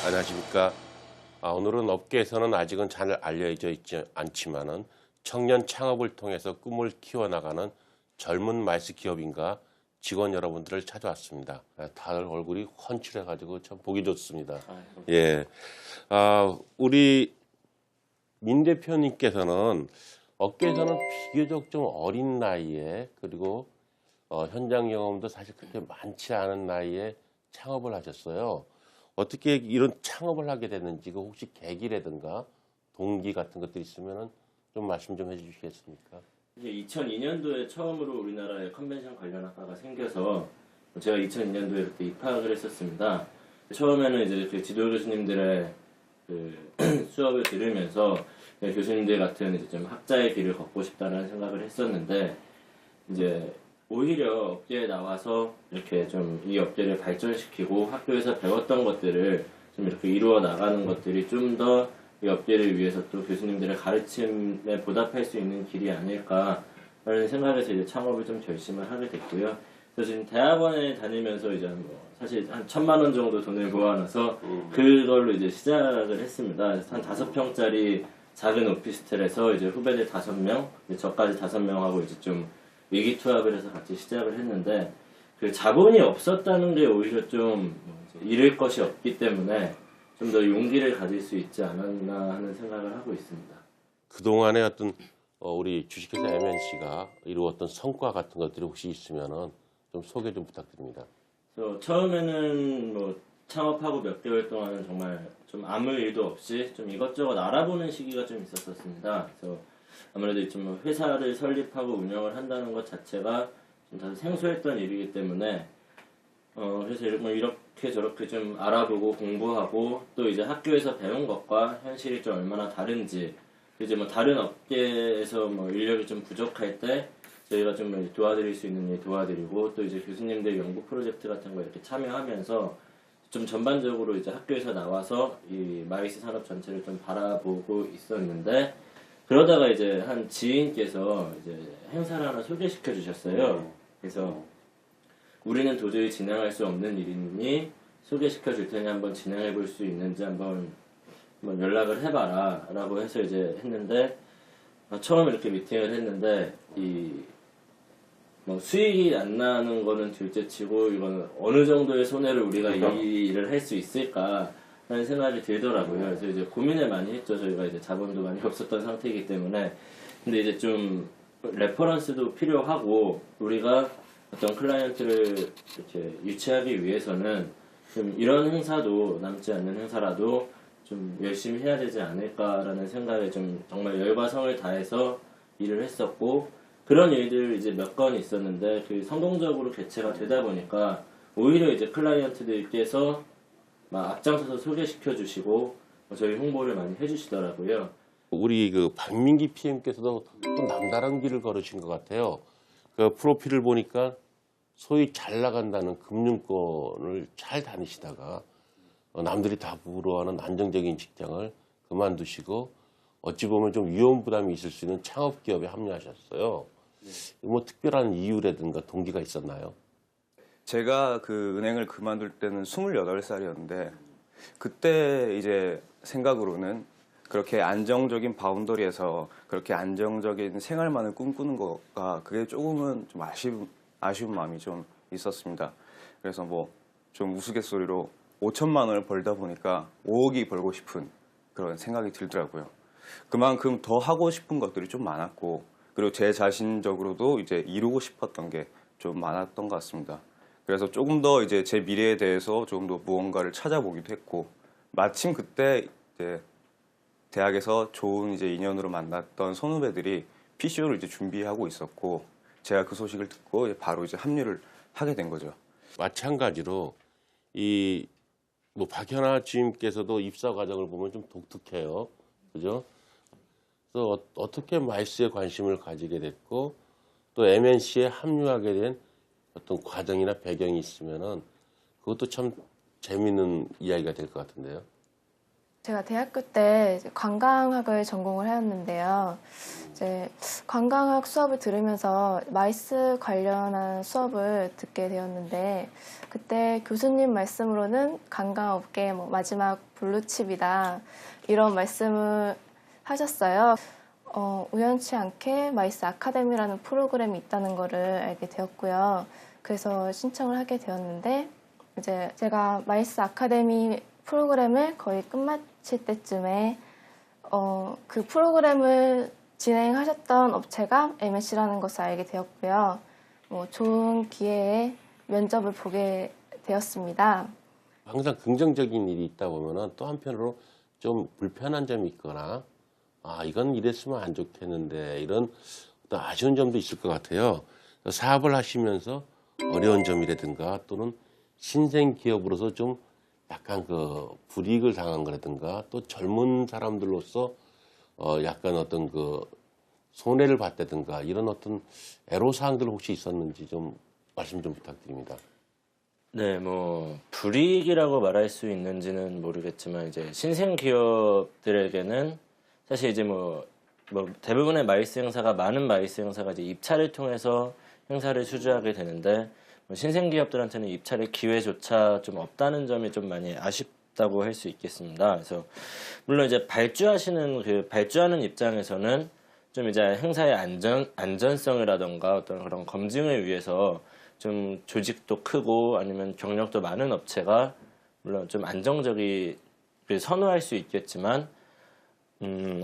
안녕하십니까. 오늘은 업계에서는 아직은 잘 알려져 있지 않지만은 청년 창업을 통해서 꿈을 키워나가는 젊은 마이스 기업인과 직원 여러분들을 찾아왔습니다. 다들 얼굴이 훤칠해가지고 참 보기 좋습니다. 예. 우리 민 대표님께서는 업계에서는 비교적 좀 어린 나이에 그리고 현장 경험도 사실 그렇게 많지 않은 나이에 창업을 하셨어요. 어떻게 이런 창업을 하게 됐는지 그 혹시 계기라든가 동기 같은 것들이 있으면 좀 말씀 좀 해주시겠습니까? 이제 2002년도에 처음으로 우리나라에 컨벤션 관련 학과가 생겨서 제가 2002년도에 그때 입학을 했었습니다. 처음에는 이제 그 지도 교수님들의 그 수업을 들으면서 교수님들 같은 이제 좀 학자의 길을 걷고 싶다는 생각을 했었는데, 이제 오히려 업계에 나와서 이렇게 좀 이 업계를 발전시키고 학교에서 배웠던 것들을 좀 이렇게 이루어 나가는 것들이 좀 더 이 업계를 위해서 또 교수님들의 가르침에 보답할 수 있는 길이 아닐까라는 생각에서 이제 창업을 좀 결심을 하게 됐고요. 그래서 지금 대학원에 다니면서 이제 사실 한 1,000만 원 정도 돈을 모아놔서 그걸로 이제 시작을 했습니다. 한 5평짜리 작은 오피스텔에서 이제 후배들 5명, 저까지 5명하고 이제 좀 위기투합을 해서 같이 시작을 했는데, 그 자본이 없었다는 게 오히려 좀 잃을 것이 없기 때문에 좀 더 용기를 가질 수 있지 않았나 하는 생각을 하고 있습니다. 그동안에 어떤 우리 주식회사 MNC가 이루었던 성과 같은 것들이 혹시 있으면은 좀 소개 좀 부탁드립니다. 그래서 처음에는 뭐 창업하고 몇 개월 동안은 정말 좀 아무 일도 없이 좀 이것저것 알아보는 시기가 좀 있었습니다. 그래서 아무래도 좀 회사를 설립하고 운영을 한다는 것 자체가 좀 다소 생소했던 일이기 때문에 그래서 뭐 이렇게 저렇게 좀 알아보고 공부하고, 또 이제 학교에서 배운 것과 현실이 좀 얼마나 다른지, 이제 뭐 다른 업계에서 뭐 인력이 좀 부족할 때 저희가 좀 도와드릴 수 있는 일 도와드리고, 또 이제 교수님들 연구 프로젝트 같은 거 이렇게 참여하면서 좀 전반적으로 이제 학교에서 나와서 이 마이스 산업 전체를 좀 바라보고 있었는데, 그러다가 이제 한 지인께서 이제 행사를 하나 소개시켜 주셨어요. 그래서 우리는 도저히 진행할 수 없는 일이니 소개시켜 줄 테니 한번 진행해 볼 수 있는지 한번 연락을 해봐라 라고 해서 이제 했는데, 처음 이렇게 미팅을 했는데 뭐 수익이 안 나는 거는 둘째치고 이거는 어느 정도의 손해를 우리가 이 일을 할 수 있을까 하는 생각이 들더라고요. 그래서 이제 고민을 많이 했죠. 저희가 이제 자본도 많이 없었던 상태이기 때문에. 근데 이제 좀 레퍼런스도 필요하고, 우리가 어떤 클라이언트를 이렇게 유치하기 위해서는 좀 이런 행사도, 남지 않는 행사라도 좀 열심히 해야 되지 않을까라는 생각에 좀 정말 열과 성을 다해서 일을 했었고, 그런 일들 이제 몇 건 있었는데 그 성공적으로 개최가 되다 보니까 오히려 이제 클라이언트들께서 막 앞장서서 소개시켜 주시고 저희 홍보를 많이 해주시더라고요. 우리 그 박민기 PM께서도 또 남다른 길을 걸으신 것 같아요. 그 프로필을 보니까 소위 잘 나간다는 금융권을 잘 다니시다가 남들이 다 부러워하는 안정적인 직장을 그만두시고 어찌 보면 좀 위험 부담이 있을 수 있는 창업 기업에 합류하셨어요. 뭐 특별한 이유라든가 동기가 있었나요? 제가 그 은행을 그만둘 때는 28살이었는데, 그때 이제 생각으로는 그렇게 안정적인 바운더리에서 그렇게 안정적인 생활만을 꿈꾸는 거가 그게 조금은 좀 아쉬운 마음이 좀 있었습니다. 그래서 뭐 좀 우스갯소리로 5천만 원을 벌다 보니까 5억이 벌고 싶은 그런 생각이 들더라고요. 그만큼 더 하고 싶은 것들이 좀 많았고, 그리고 제 자신적으로도 이제 이루고 싶었던 게 좀 많았던 것 같습니다. 그래서 조금 더 이제 제 미래에 대해서 조금 더 무언가를 찾아보기도 했고, 마침 그때 이제 대학에서 좋은 이제 인연으로 만났던 선후배들이 PCO를 이제 준비하고 있었고, 제가 그 소식을 듣고 바로 이제 합류를 하게 된 거죠. 마찬가지로 이 뭐 박현아 주임께서도 입사 과정을 보면 좀 독특해요. 그죠? 그래서 어떻게 마이스에 관심을 가지게 됐고 또 MNC에 합류하게 된 어떤 과정이나 배경이 있으면은 그것도 참 재미있는 이야기가 될 것 같은데요. 제가 대학교 때 이제 관광학을 전공을 하였는데요. 이제 관광학 수업을 들으면서 마이스 관련한 수업을 듣게 되었는데 그때 교수님 말씀으로는 관광업계 뭐 마지막 블루칩이다 이런 말씀을 하셨어요. 우연치 않게 마이스 아카데미라는 프로그램이 있다는 거를 알게 되었고요. 그래서 신청을 하게 되었는데 이제 제가 마이스 아카데미 프로그램을 거의 끝마칠 때쯤에 그 프로그램을 진행하셨던 업체가 MSC라는 것을 알게 되었고요. 좋은 기회에 면접을 보게 되었습니다. 항상 긍정적인 일이 있다 보면은 또 한편으로 좀 불편한 점이 있거나 이건 이랬으면 안 좋겠는데 이런 어떤 아쉬운 점도 있을 것 같아요. 사업을 하시면서 어려운 점이라든가 또는 신생 기업으로서 좀 약간 그 불이익을 당한 거라든가 또 젊은 사람들로서 약간 어떤 그 손해를 봤다든가 이런 어떤 애로사항들 혹시 있었는지 좀 말씀 좀 부탁드립니다. 네, 뭐 불이익이라고 말할 수 있는지는 모르겠지만 이제 신생 기업들에게는 사실 이제 뭐 대부분의 마이스 행사가 많은 마이스 행사가 이제 입찰을 통해서 행사를 수주하게 되는데 신생 기업들한테는 입찰의 기회조차 좀 없다는 점이 좀 많이 아쉽다고 할 수 있겠습니다. 그래서 물론 이제 발주하는 입장에서는 좀 이제 행사의 안전성이라던가 어떤 그런 검증을 위해서 좀 조직도 크고 아니면 경력도 많은 업체가 물론 좀 안정적이 선호할 수 있겠지만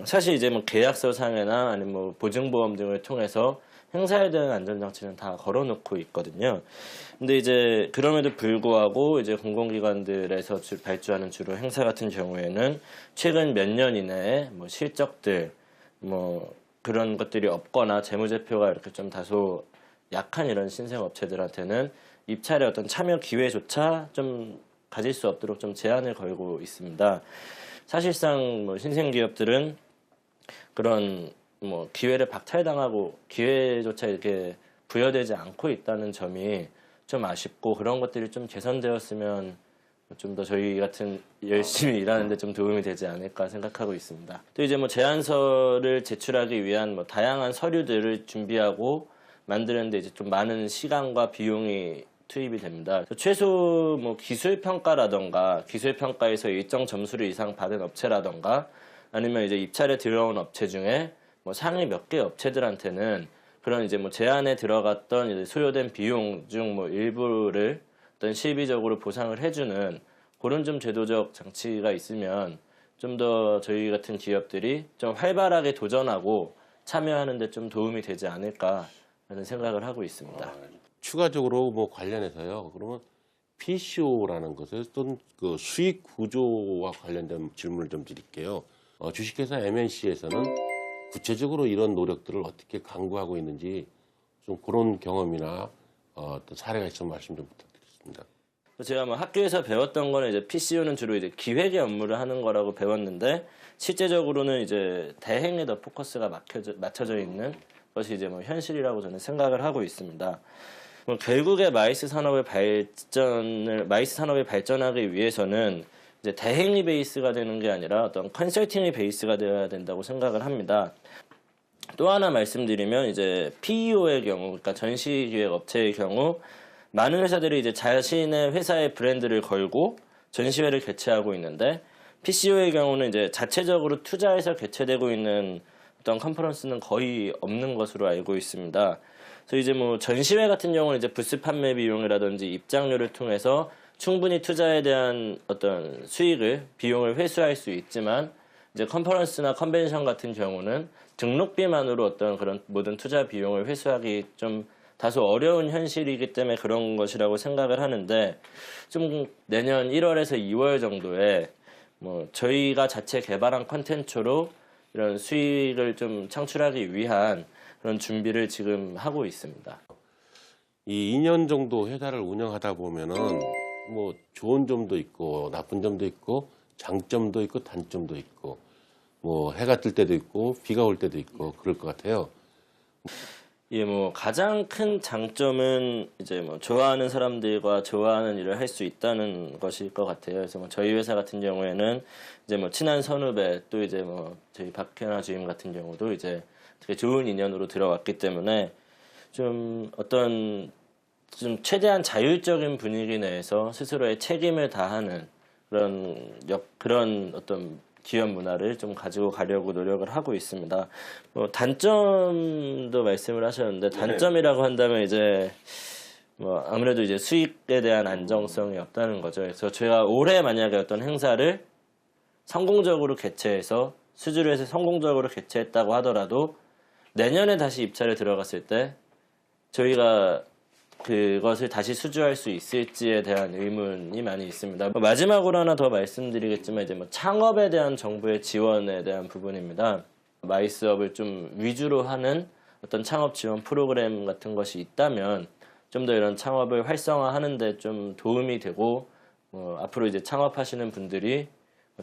사실 이제 뭐 계약서 상에나 아니면 뭐 보증보험 등을 통해서 행사에 대한 안전장치는 다 걸어놓고 있거든요. 근데 이제 그럼에도 불구하고 이제 공공기관들에서 발주하는 주로 행사 같은 경우에는 최근 몇 년 이내에 뭐 실적들 뭐 그런 것들이 없거나 재무제표가 이렇게 좀 다소 약한 이런 신생 업체들한테는 입찰의 어떤 참여 기회조차 좀 가질 수 없도록 좀 제한을 걸고 있습니다. 사실상 뭐 신생 기업들은 그런 뭐 기회를 박탈당하고 기회조차 이렇게 부여되지 않고 있다는 점이 좀 아쉽고 그런 것들이 좀 개선되었으면 좀 더 저희 같은 열심히 일하는데 좀 도움이 되지 않을까 생각하고 있습니다. 또 이제 뭐 제안서를 제출하기 위한 뭐 다양한 서류들을 준비하고 만드는데 이제 좀 많은 시간과 비용이 투입이 됩니다. 최소 뭐 기술 평가라던가 기술 평가에서 일정 점수를 이상 받은 업체라던가 아니면 이제 입찰에 들어온 업체 중에 뭐 상위 몇 개 업체들한테는 그런 이제 뭐 제안에 들어갔던 이제 소요된 비용 중 뭐 일부를 어떤 실비적으로 보상을 해주는 그런 좀 제도적 장치가 있으면 좀 더 저희 같은 기업들이 좀 활발하게 도전하고 참여하는데 좀 도움이 되지 않을까라는 생각을 하고 있습니다. 추가적으로 뭐 관련해서요. 그러면 PCO라는 것을 또는 그 수익 구조와 관련된 질문을 좀 드릴게요. 주식회사 MNC에서는 구체적으로 이런 노력들을 어떻게 강구하고 있는지 좀 그런 경험이나 또 사례가 있으면 말씀 좀 부탁드리겠습니다. 제가 뭐 학교에서 배웠던 거는 이제 PCO는 주로 이제 기획의 업무를 하는 거라고 배웠는데 실제적으로는 이제 대행에 더 포커스가 맞춰져 있는 것이 이제 뭐 현실이라고 저는 생각을 하고 있습니다. 뭐 결국에 마이스 산업이 발전하기 위해서는 이제 대행이 베이스가 되는 게 아니라 어떤 컨설팅이 베이스가 되어야 된다고 생각을 합니다. 또 하나 말씀드리면 이제 PEO의 경우, 그러니까 전시기획 업체의 경우 많은 회사들이 이제 자신의 회사의 브랜드를 걸고 전시회를 개최하고 있는데 PCO의 경우는 이제 자체적으로 투자해서 개최되고 있는 어떤 컨퍼런스는 거의 없는 것으로 알고 있습니다. 그래서 이제 뭐 전시회 같은 경우는 이제 부스 판매 비용이라든지 입장료를 통해서 충분히 투자에 대한 어떤 비용을 회수할 수 있지만 이제 컨퍼런스나 컨벤션 같은 경우는 등록비만으로 어떤 그런 모든 투자 비용을 회수하기 좀 다소 어려운 현실이기 때문에 그런 것이라고 생각을 하는데 좀 내년 1월에서 2월 정도에 뭐 저희가 자체 개발한 콘텐츠로 이런 수익을 좀 창출하기 위한 그런 준비를 지금 하고 있습니다. 이 2년 정도 회사를 운영하다 보면은 뭐 좋은 점도 있고 나쁜 점도 있고 장점도 있고 단점도 있고 뭐 해가 뜰 때도 있고 비가 올 때도 있고 그럴 것 같아요. 예, 뭐 가장 큰 장점은 이제 뭐 좋아하는 사람들과 좋아하는 일을 할 수 있다는 것일 것 같아요. 그래서 뭐 저희 회사 같은 경우에는 이제 뭐 친한 선후배 또 이제 뭐 저희 박현아 주임 같은 경우도 이제 되게 좋은 인연으로 들어왔기 때문에 좀 어떤 좀 최대한 자율적인 분위기 내에서 스스로의 책임을 다하는 그런 어떤 기업 문화를 좀 가지고 가려고 노력을 하고 있습니다. 뭐 단점도 말씀을 하셨는데 단점이라고 한다면 이제 뭐 아무래도 이제 수익에 대한 안정성이 없다는 거죠. 그래서 제가 올해 만약에 어떤 행사를 성공적으로 개최해서 수주를 해서 성공적으로 개최했다고 하더라도 내년에 다시 입찰에 들어갔을 때 저희가 그것을 다시 수주할 수 있을지에 대한 의문이 많이 있습니다. 마지막으로 하나 더 말씀드리겠지만 이제 뭐 창업에 대한 정부의 지원에 대한 부분입니다. 마이스업을 좀 위주로 하는 어떤 창업 지원 프로그램 같은 것이 있다면 좀 더 이런 창업을 활성화하는데 좀 도움이 되고 앞으로 이제 창업하시는 분들이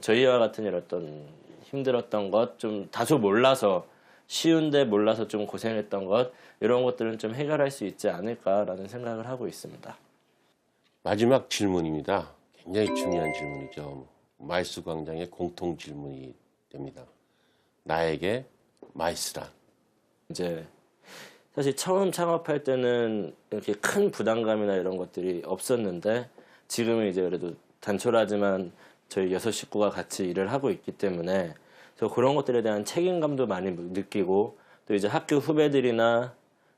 저희와 같은 이런 어떤 힘들었던 것, 좀 다소 몰라서 쉬운데 몰라서 좀 고생했던 것 이런 것들은 좀 해결할 수 있지 않을까라는 생각을 하고 있습니다. 마지막 질문입니다. 굉장히 중요한 질문이죠. 마이스 광장의 공통 질문이 됩니다. 나에게 마이스란? 이제 사실 처음 창업할 때는 이렇게 큰 부담감이나 이런 것들이 없었는데 지금은 이제 그래도 단촐하지만 저희 6 식구가 같이 일을 하고 있기 때문에 그래서 그런 것들에 대한 책임감도 많이 느끼고 또 이제 학교 후배들이나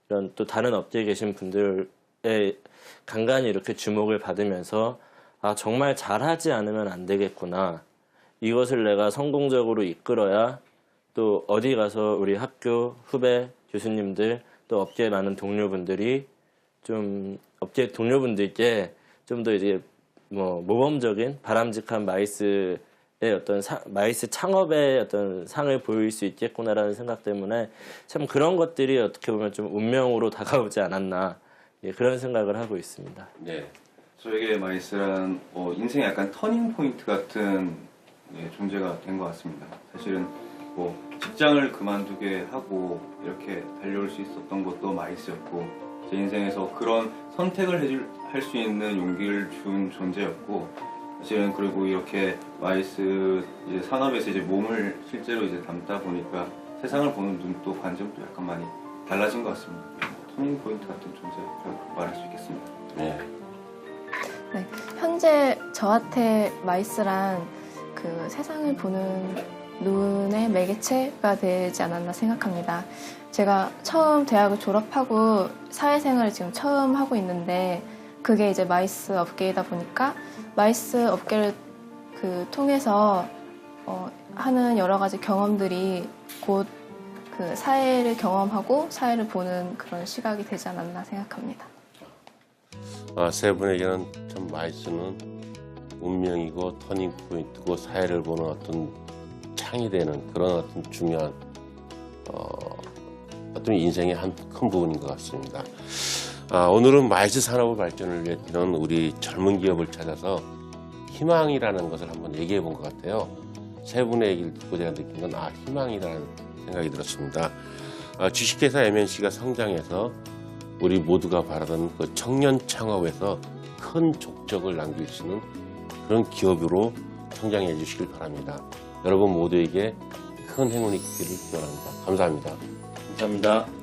이런 또 다른 업계에 계신 분들의 간간히 이렇게 주목을 받으면서 아 정말 잘하지 않으면 안 되겠구나. 이것을 내가 성공적으로 이끌어야 또 어디 가서 우리 학교 후배 교수님들 또 업계 많은 동료분들이 좀 업계 동료분들께 좀 더 이제 뭐 모범적인 바람직한 마이스의 어떤 마이스 창업의 어떤 상을 보일 수 있겠구나라는 생각 때문에 참 그런 것들이 어떻게 보면 좀 운명으로 다가오지 않았나 예, 그런 생각을 하고 있습니다. 네, 저에게 마이스란 인생의 약간 터닝 포인트 같은 존재가 된 것 같습니다. 사실은 뭐 직장을 그만두게 하고 이렇게 달려올 수 있었던 것도 마이스였고 제 인생에서 그런 선택을 할 수 있는 용기를 준 존재였고 사실은 그리고 이렇게 마이스 이제 산업에서 이제 몸을 실제로 이제 담다 보니까 세상을 보는 눈도 관점도 약간 많이 달라진 것 같습니다. 터닝 포인트 같은 존재라고 말할 수 있겠습니다. 네. 네, 현재 저한테 마이스란 그 세상을 보는 눈의 매개체가 되지 않았나 생각합니다. 제가 처음 대학을 졸업하고 사회생활을 지금 처음 하고 있는데 그게 이제 마이스 업계이다 보니까 마이스 업계를 통해서 하는 여러 가지 경험들이 곧 그 사회를 경험하고 사회를 보는 그런 시각이 되지 않았나 생각합니다. 세 분에게는 참 마이스는 운명이고 터닝 포인트고 사회를 보는 어떤 창이 되는 그런 어떤 중요한 어떤 인생의 한 큰 부분인 것 같습니다. 오늘은 마이스 산업의 발전을 위해 뛰는 우리 젊은 기업을 찾아서 희망이라는 것을 한번 얘기해 본 것 같아요. 세 분의 얘기를 듣고 제가 느낀 건 희망이라는 생각이 들었습니다. 주식회사 MNC가 성장해서 우리 모두가 바라던 그 청년 창업에서 큰 족적을 남길 수 있는 그런 기업으로 성장해 주시길 바랍니다. 여러분 모두에게 큰 행운이 있기를 기원합니다. 감사합니다. 감사합니다.